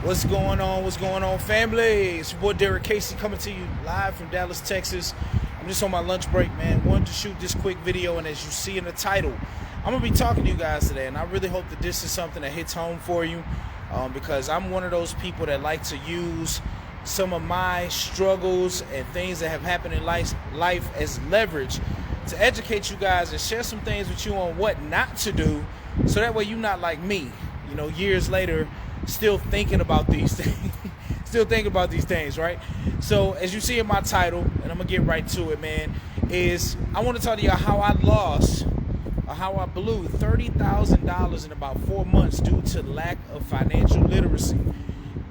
What's going on? What's going on, family? It's your boy Derek Casey coming to you live from Dallas, Texas. I'm just on my lunch break, man. Wanted to shoot this quick video, and as you see in the title, I'm going to be talking to you guys today, and I really hope that this is something that hits home for you because I'm one of those people that like to use some of my struggles and things that have happened in life as leverage to educate you guys and share some things with you on what not to do, so that way you're not like me, years later, still thinking about these things, right? So as you see in my title, and I'm gonna get right to it, man, is I want to talk to you how I lost or how I blew $30,000 in about 4 months due to lack of financial literacy.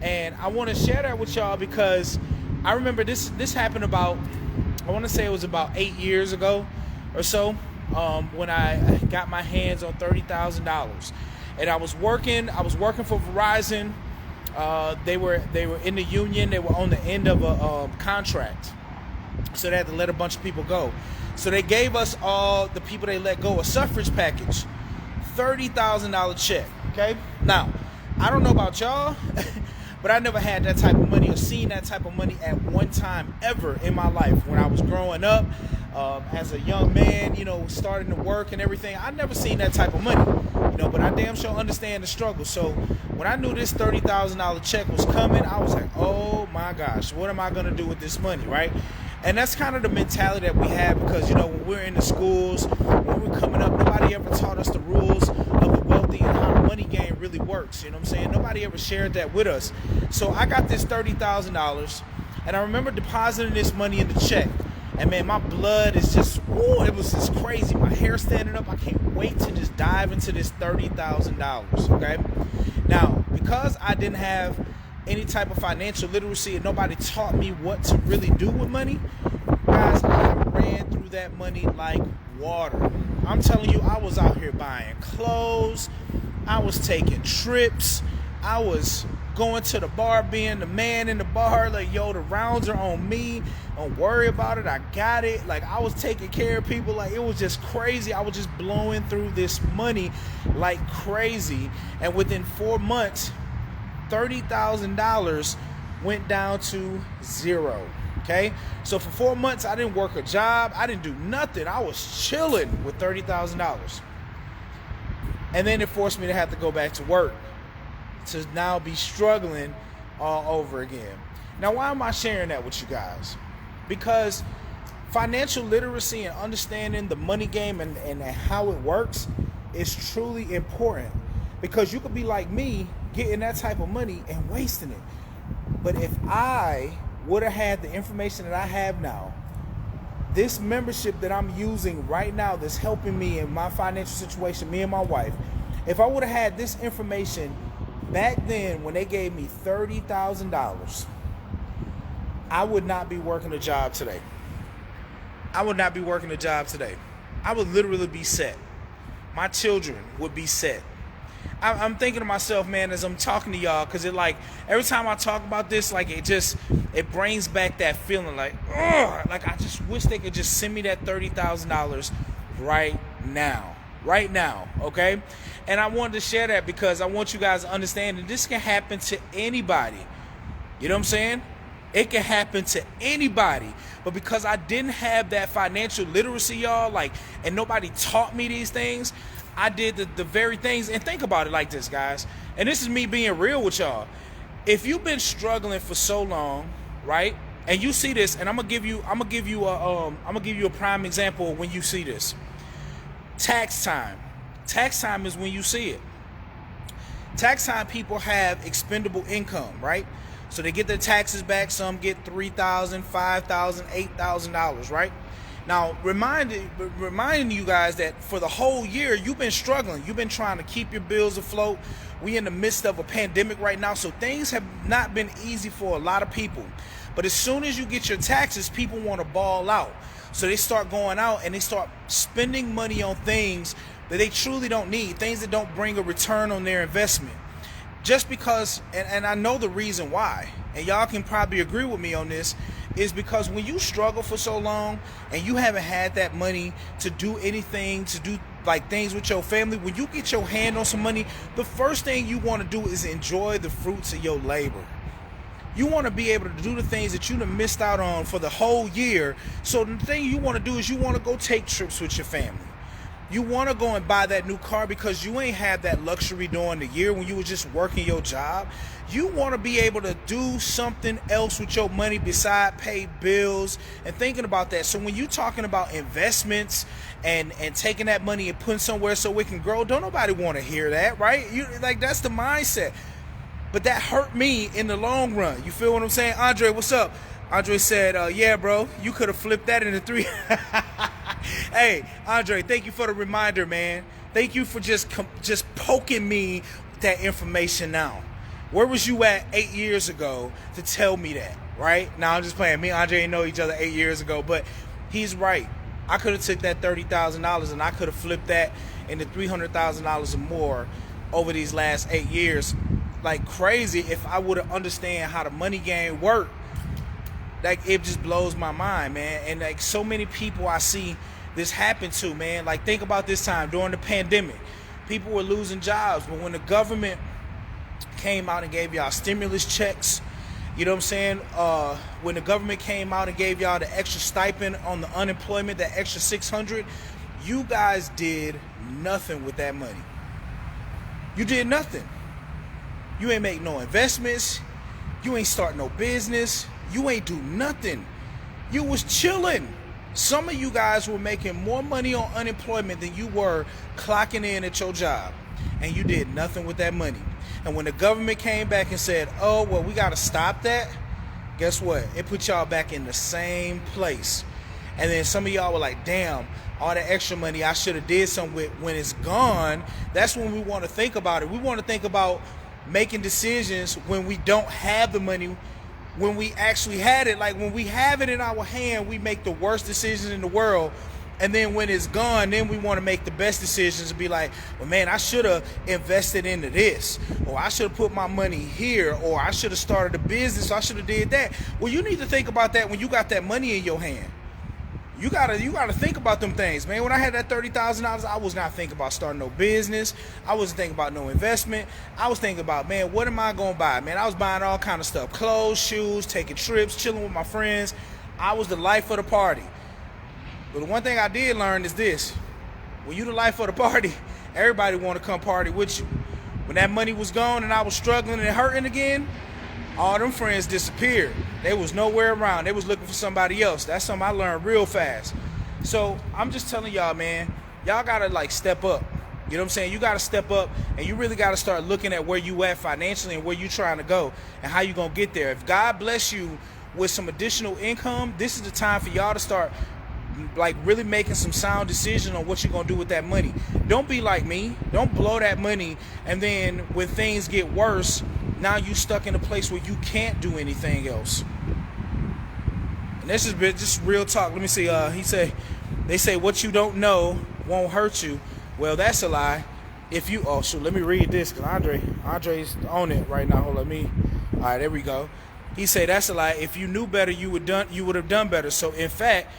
And I want to share that with y'all because I remember this happened about, I want to say it was about 8 years ago or so, when I got my hands on $30,000. And I was working for Verizon. They were in the union. They were on the end of a contract, so they had to let a bunch of people go. So they gave us, all the people they let go, a suffrage package, $30,000 check. Okay, now I don't know about y'all, but I never had that type of money or seen that type of money at one time ever in my life. When I was growing up, as a young man, starting to work and everything, I never seen that type of money, but I damn sure understand the struggle. So when I knew this $30,000 check was coming, I was like, oh my gosh, what am I going to do with this money, right? And that's kind of the mentality that we have because, when we're in the schools, when we're coming up, nobody ever taught us the rules of the wealthy and how the money game really works, you know what I'm saying? Nobody ever shared that with us. So I got this $30,000, and I remember depositing this money in the check. And man, my blood is just, it was just crazy. My hair standing up. I can't wait to just dive into this $30,000, okay? Now, because I didn't have any type of financial literacy and nobody taught me what to really do with money, guys, I ran through that money like water. I'm telling you, I was out here buying clothes. I was taking trips. I was going to the bar, being the man in the bar, like, yo, the rounds are on me. Don't worry about it. I got it. Like, I was taking care of people. Like, it was just crazy. I was just blowing through this money like crazy. And within 4 months, $30,000 went down to zero. Okay? So for 4 months, I didn't work a job. I didn't do nothing. I was chilling with $30,000. And then it forced me to have to go back to work, to now be struggling all over again. Now, why am I sharing that with you guys? Because financial literacy and understanding the money game and how it works is truly important. Because you could be like me, getting that type of money and wasting it. But if I would have had the information that I have now, this membership that I'm using right now that's helping me in my financial situation, me and my wife, if I would have had this information back then when they gave me $30,000, I would not be working a job today. I would literally be set. My children would be set. I'm thinking to myself, man, as I'm talking to y'all, because every time I talk about this, it brings back that feeling like I just wish they could just send me that $30,000 right now, okay? And I wanted to share that because I want you guys to understand that this can happen to anybody. You know what I'm saying? It can happen to anybody. But because I didn't have that financial literacy, y'all, and nobody taught me these things, I did the very things. And think about it like this, guys. And this is me being real with y'all. If you've been struggling for so long, right? And you see this, and I'm gonna give you a prime example when you see this. Tax time. Tax time is when you see it. Tax time, people have expendable income, right? So they get their taxes back. Some get $3,000, $5,000, $8,000, right? Now, reminding you guys that for the whole year, you've been struggling. You've been trying to keep your bills afloat. We in the midst of a pandemic right now, so things have not been easy for a lot of people. But as soon as you get your taxes, people want to ball out. So they start going out and they start spending money on things that they truly don't need, things that don't bring a return on their investment. Just because, and I know the reason why, and y'all can probably agree with me on this, is because when you struggle for so long and you haven't had that money to do anything, to do like things with your family, when you get your hand on some money, the first thing you want to do is enjoy the fruits of your labor. You want to be able to do the things that you done missed out on for the whole year. So the thing you want to do is you want to go take trips with your family. You want to go and buy that new car because you ain't had that luxury during the year when you were just working your job. You want to be able to do something else with your money beside pay bills and thinking about that. So when you're talking about investments and taking that money and putting somewhere so it can grow, don't nobody want to hear that, right? Like, that's the mindset. But that hurt me in the long run. You feel what I'm saying? Andre, what's up? Andre said, yeah, bro, you could have flipped that into 3. Hey, Andre, thank you for the reminder, man. Thank you for just poking me with that information now. Where was you at 8 years ago to tell me that, right? Now, I'm just playing. Me and Andre didn't know each other 8 years ago, but he's right. I could have took that $30,000 and I could have flipped that into $300,000 or more over these last 8 years like crazy if I would have understand how the money game worked. Like, it just blows my mind, man. And like, so many people I see this happen to, man. Like, think about this time during the pandemic. People were losing jobs, but when the government came out and gave y'all stimulus checks, you know what I'm saying? When the government came out and gave y'all the extra stipend on the unemployment, that extra $600, you guys did nothing with that money. You did nothing. You ain't make no investments. You ain't start no business. You ain't do nothing. You was chilling. Some of you guys were making more money on unemployment than you were clocking in at your job. And you did nothing with that money. And when the government came back and said, oh, well, we got to stop that, guess what? It put y'all back in the same place. And then some of y'all were like, damn, all that extra money I should have did something with. When it's gone, that's when we want to think about it. We want to think about making decisions when we don't have the money, when we actually had it. Like, when we have it in our hand, we make the worst decisions in the world. And then when it's gone, then we want to make the best decisions and be like, well, man, I should have invested into this, or I should have put my money here, or I should have started a business, or I should have did that. Well, you need to think about that when you got that money in your hand. You gotta think about them things, man. When I had that $30,000, I was not thinking about starting no business. I wasn't thinking about no investment. I was thinking about, man, what am I gonna buy? Man, I was buying all kind of stuff: clothes, shoes, taking trips, chilling with my friends. I was the life of the party. But the one thing I did learn is this: when you the life of the party, everybody want to come party with you. When that money was gone and I was struggling and hurting again, all them friends disappeared. They was nowhere around. They was looking for somebody else. That's something I learned real fast. So I'm just telling y'all, man, y'all gotta like step up. You know what I'm saying? You gotta step up, and you really gotta start looking at where you at financially and where you trying to go and how you gonna get there. If God bless you with some additional income, this is the time for y'all to start like really making some sound decisions on what you're gonna do with that money. Don't be like me. Don't blow that money, and then when things get worse, now you stuck in a place where you can't do anything else. And this is just real talk. Let me see. They say what you don't know won't hurt you. Well, that's a lie. If you let me read this, because Andre's on it right now. Hold on, all right, there we go. He said that's a lie. If you knew better, you would have done better. So in fact,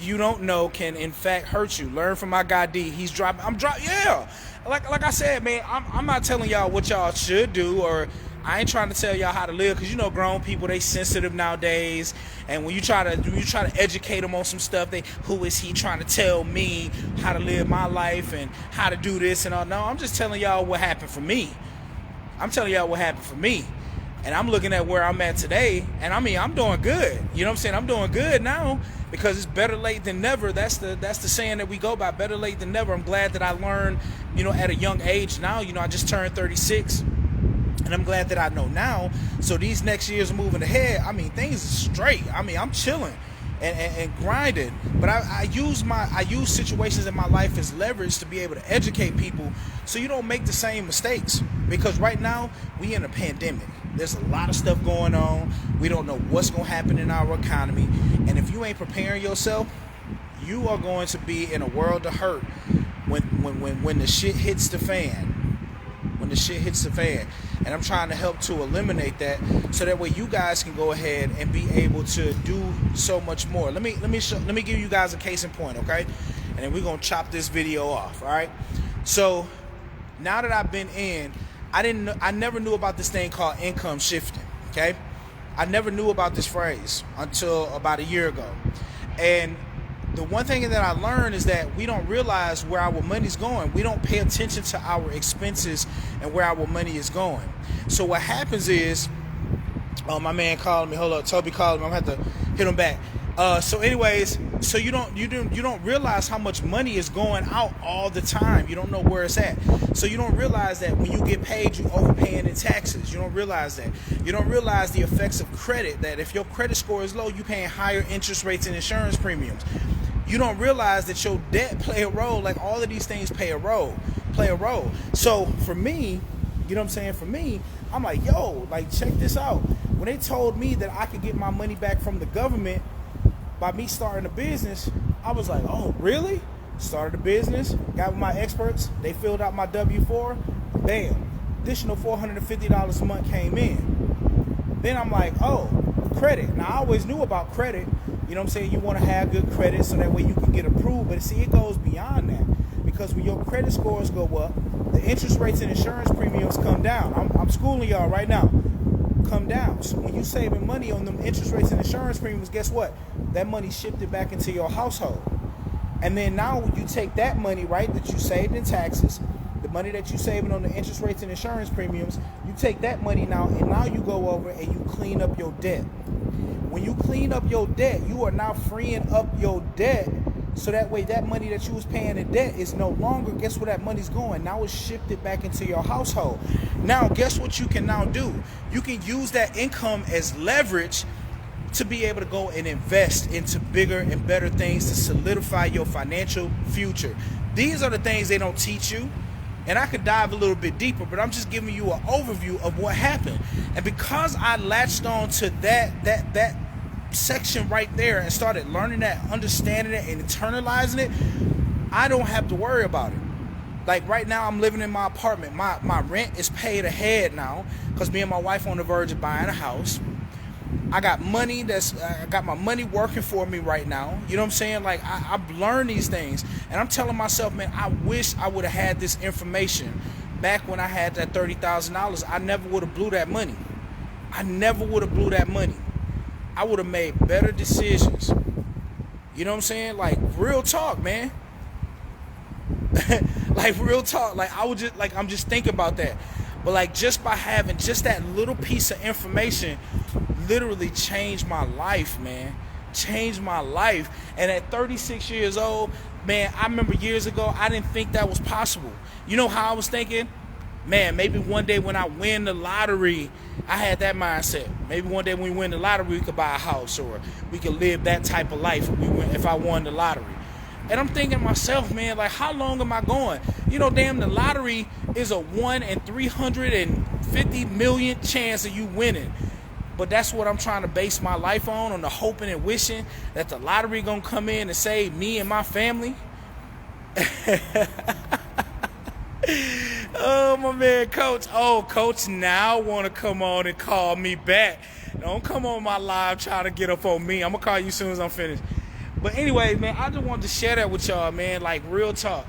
you don't know can in fact hurt you. Learn from my guy D. He's dropping. Yeah. Like I said, man, I'm not telling y'all what y'all should do, or I ain't trying to tell y'all how to live, because you know grown people, they sensitive nowadays, and when you try to educate them on some stuff, who is he trying to tell me how to live my life and how to do this and all? No, I'm just telling y'all what happened for me. And I'm looking at where I'm at today, and I mean, I'm doing good. You know what I'm saying? I'm doing good now, because it's better late than never. That's the saying that we go by, better late than never. I'm glad that I learned, at a young age now. I just turned 36, and I'm glad that I know now. So these next years moving ahead, I mean, things are straight. I mean, I'm chilling and grinding. But I use situations in my life as leverage to be able to educate people so you don't make the same mistakes. Because right now, we in a pandemic. There's a lot of stuff going on. We don't know what's going to happen in our economy. And if you ain't preparing yourself, you are going to be in a world of hurt when the shit hits the fan. When the shit hits the fan. And I'm trying to help to eliminate that, so that way you guys can go ahead and be able to do so much more. Let me give you guys a case in point, okay? and then we're gonna chop this video off. All right. So now that I've been in, I never knew about this thing called income shifting. Okay, I never knew about this phrase until about a year ago, and the one thing that I learned is that we don't realize where our money's going. We don't pay attention to our expenses and where our money is going. So what happens is, my man called me. Hold up, Toby called me. I'm gonna have to hit him back. So anyways, so you don't realize how much money is going out all the time. You don't know where it's at. So you don't realize that when you get paid, you overpaying in taxes. You don't realize that. You don't realize the effects of credit. That if your credit score is low, you paying higher interest rates and insurance premiums. You don't realize that your debt play a role. Like all of these things play a role. So for me, you know what I'm saying? For me, I'm like, yo, like check this out. When they told me that I could get my money back from the government by me starting a business, I was like, oh, really? Started a business, got with my experts, they filled out my W-4, bam, additional $450 a month came in. Then I'm like, oh, credit. Now, I always knew about credit. You know what I'm saying? You want to have good credit so that way you can get approved. But see, it goes beyond that. Because when your credit scores go up, the interest rates and insurance premiums come down. I'm schooling y'all right now. Come down. So when you saving money on them interest rates and insurance premiums, guess what? That money shifted back into your household. And then now when you take that money, right, that you saved in taxes, the money that you saving on the interest rates and insurance premiums, you take that money now and now you go over and you clean up your debt. When you clean up your debt, you are now freeing up your debt. So that way that money that you was paying in debt is no longer, guess where that money's going? Now it's shifted back into your household. Now, guess what you can now do? You can use that income as leverage to be able to go and invest into bigger and better things to solidify your financial future. These are the things they don't teach you. And I could dive a little bit deeper, but I'm just giving you an overview of what happened. And because I latched on to that section right there and started learning that, understanding it, and internalizing it, I don't have to worry about it. Like right now, I'm living in my apartment. My rent is paid ahead now because me and my wife on the verge of buying a house. I got money I got my money working for me right now. You know what I'm saying? Like I've learned these things, and I'm telling myself, man, I wish I would have had this information back when I had that $30,000. I never would have blew that money. I would have made better decisions. You know what I'm saying? Like real talk, man. Like real talk. Like I would just like I'm just thinking about that. But like just by having just that little piece of information literally changed my life, man. Changed my life. And at 36 years old, man, I remember years ago, I didn't think that was possible. You know how I was thinking? Man, maybe one day when I win the lottery, I had that mindset. Maybe one day when we win the lottery, we could buy a house or we could live that type of life if I won the lottery. And I'm thinking to myself, man, like, how long am I going? You know, damn, the lottery is a 1 in 350 million chance of you winning. But that's what I'm trying to base my life on the hoping and wishing that the lottery gonna come in and save me and my family. Oh, my man, Coach. Oh, Coach now want to come on and call me back. Don't come on my live trying to get up on me. I'm going to call you as soon as I'm finished. But anyway, man, I just wanted to share that with y'all, man. Like, real talk.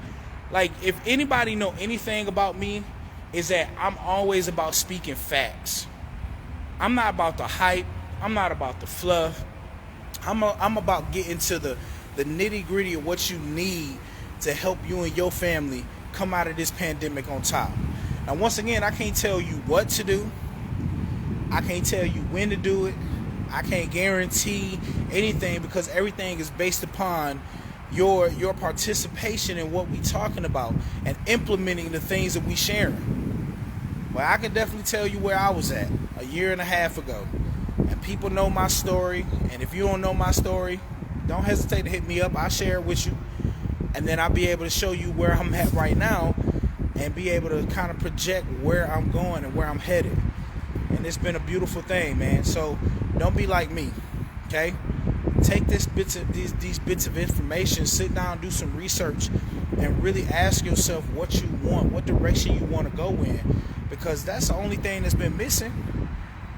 Like, if anybody know anything about me, is that I'm always about speaking facts. I'm not about the hype. I'm not about the fluff. I'm about getting to the nitty-gritty of what you need to help you and your family come out of this pandemic on top. Now, once again, I can't tell you what to do. I can't tell you when to do it. I can't guarantee anything because everything is based upon your participation in what we talking about and implementing the things that we sharing. Well, I can definitely tell you where I was at a year and a half ago. And people know my story. And if you don't know my story, don't hesitate to hit me up. I'll share it with you. And then I'll be able to show you where I'm at right now and be able to kind of project where I'm going and where I'm headed. And it's been a beautiful thing, man. So don't be like me, okay? Take these bits of information, sit down, do some research, and really ask yourself what you want, what direction you want to go in, because that's the only thing that's been missing.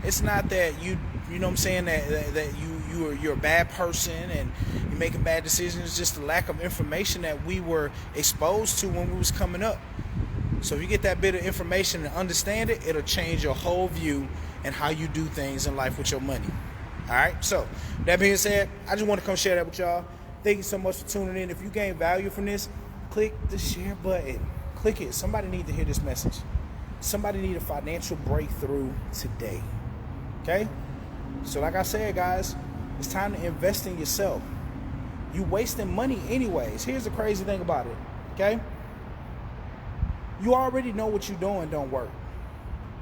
It's not that you know what I'm saying, that you're a bad person and you're making bad decisions. It's just the lack of information that we were exposed to when we was coming up. So if you get that bit of information and understand it, it'll change your whole view and how you do things in life with your money. All right, so that being said, I just want to come share that with y'all. Thank you so much for tuning in. If you gain value from this, click the share button. Click it. Somebody need to hear this message. Somebody need a financial breakthrough today. Okay? So like I said, guys, it's time to invest in yourself. You wasting money anyways. Here's the crazy thing about it. Okay? You already know what you're doing don't work.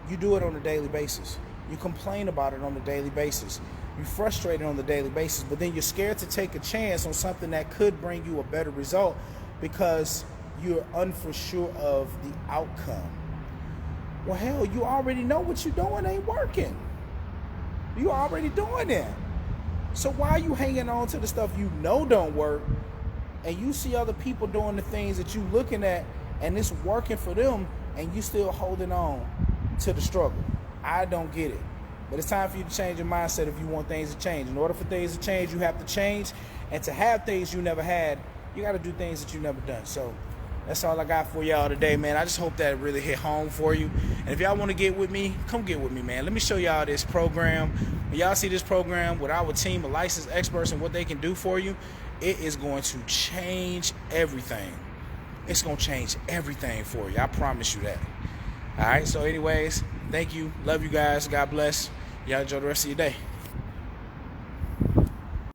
You do it on a daily basis. You complain about it on a daily basis. You're frustrated on the daily basis, but then you're scared to take a chance on something that could bring you a better result because you're unsure of the outcome. Well, hell, you already know what you're doing ain't working. You're already doing that. So why are you hanging on to the stuff you know don't work, and you see other people doing the things that you looking at and it's working for them, and you still holding on to the struggle? I don't get it. But it's time for you to change your mindset if you want things to change. In order for things to change, you have to change. And to have things you never had, you got to do things that you never done. So that's all I got for y'all today, man. I just hope that it really hit home for you. And if y'all want to get with me, come get with me, man. Let me show y'all this program. When y'all see this program with our team of licensed experts and what they can do for you, it is going to change everything. It's going to change everything for you. I promise you that. All right, so anyways, thank you. Love you guys. God bless. Y'all enjoy the rest of your day.